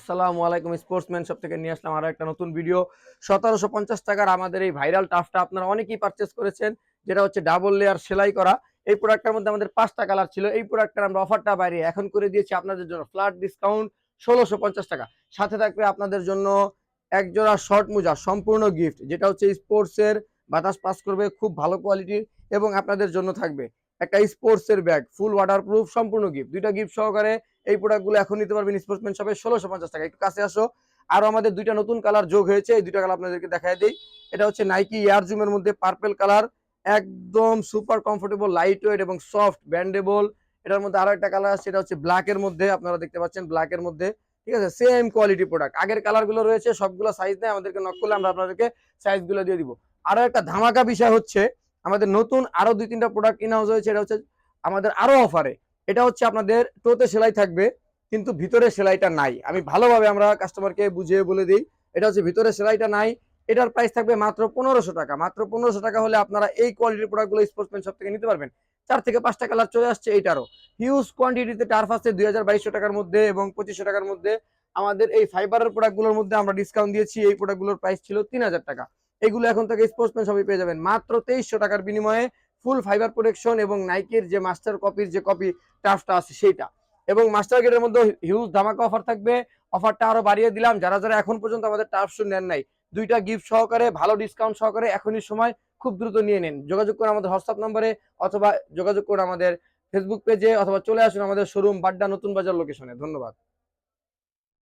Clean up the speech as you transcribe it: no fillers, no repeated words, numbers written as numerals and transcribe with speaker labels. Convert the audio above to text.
Speaker 1: আসসালামু আলাইকুম। Sportsman shop থেকে নিয়ে আসলাম আরো একটা নতুন ভিডিও। 1750 টাকার আমাদের এই ভাইরাল টাফটা আপনারা অনেকেই পারচেজ করেছেন, যেটা হচ্ছে ডাবল লেয়ার সেলাই করা। এই প্রোডাক্টটার মধ্যে আমাদের 5টা কালার ছিল। এই প্রোডাক্টটার আমরা অফারটা বাইরে এখন করে দিয়েছি আপনাদের জন্য ফ্ল্যাট ডিসকাউন্ট 1650 টাকা। সাথে থাকবে আপনাদের জন্য এক জোড়া শর্ট মোজা সম্পূর্ণ গিফট, যেটা হচ্ছে স্পোর্টসের, বাতাস পাস করবে, খুব ভালো কোয়ালিটির। এবং আপনাদের জন্য থাকবে একটা স্পোর্টসের ব্যাগ ফুল ওয়াটারপ্রুফ সম্পূর্ণ গিফট। দুইটা গিফট সহকারে এই প্রোডাক্টগুলো এখন নিতে পারবেন স্পোর্টসম্যান শপে 1650 টাকা। একটু কাছে আসো। আরো আমাদের দুইটা নতুন কালার যোগ হয়েছে, এই দুইটা কালার আপনাদেরকে দেখায় দিই। এটা হচ্ছে নাইকি এয়ার জুমের মধ্যে পার্পল কালার, একদম সুপার কমফোর্টেবল, লাইট ওয়েট এবং সফট ব্যান্ডেবল। এটার মধ্যে আরো একটা কালার আছে, এটা হচ্ছে ব্ল্যাক এর মধ্যে, আপনারা দেখতে পাচ্ছেন ব্ল্যাক এর মধ্যে। ঠিক আছে, সেম কোয়ালিটি প্রোডাক্ট। আগের কালার গুলো রয়েছে, সবগুলো সাইজ নেই, আমাদেরকে নক করলে আমরা আপনাদেরকে সাইজ গুলো দিয়ে দিব। আরো একটা ধামাকা বিষয় হচ্ছে আমাদের নতুন আরো 2-3টা প্রোডাক্ট ইন হাউস হয়েছে। এটা হচ্ছে আমাদের আরো অফারে। এটা হচ্ছে আপনাদের টোতে সেলাই থাকবে, কিন্তু ভিতরে সেলাইটা নাই। আমি ভালোভাবে আমরা কাস্টমারকে বুঝিয়ে বলে দিই, এটা হচ্ছে ভিতরে সেলাইটা নাই। এটার প্রাইস থাকবে মাত্র 1500 টাকা। মাত্র 1500 টাকা হলে আপনারা এই কোয়ালিটির প্রোডাক্টগুলো স্পোর্টসম্যান শপ থেকে নিতে পারবেন। 4 থেকে 5টা কালার চলে আসছে এইটারও। হিউজ কোয়ান্টিটিতে টার্ফ আছে 2200 টাকার মধ্যে এবং 2500 টাকার মধ্যে। আমাদের এই ফাইবারের প্রোডাক্টগুলোর মধ্যে আমরা ডিসকাউন্ট দিয়েছি। এই প্রোডাক্টগুলোর প্রাইস ছিল 3000 টাকা। এগুলো এখন থেকে স্পোর্টসম্যান শপে পেয়ে যাবেন মাত্র 2300 টাকার বিনিময়ে। ফুল ফাইবার প্রোটেকশন এবং নাইকের যে মাস্টার কপির যে কপি টার্ফটা আছে সেইটা, এবং মাস্টার গেটের মধ্যে হিউজ ধামাকা অফার থাকবে। অফারটা আরো বাড়িয়ে দিলাম, যারা যারা এখন পর্যন্ত আমাদের টার্ফ শু নেন নাই, দুইটা গিফট সহকারে ভালো ডিসকাউন্ট সহকারে এখনই সময়, খুব দ্রুত নিয়ে নিন। যোগাযোগ করুন আমাদের হোয়াটসঅ্যাপ নম্বরে, অথবা যোগাযোগ করুন আমাদের ফেসবুক পেজে, অথবা চলে আসুন আমাদের শোরুম বাড্ডা নতুন বাজার লোকেশনে। ধন্যবাদ।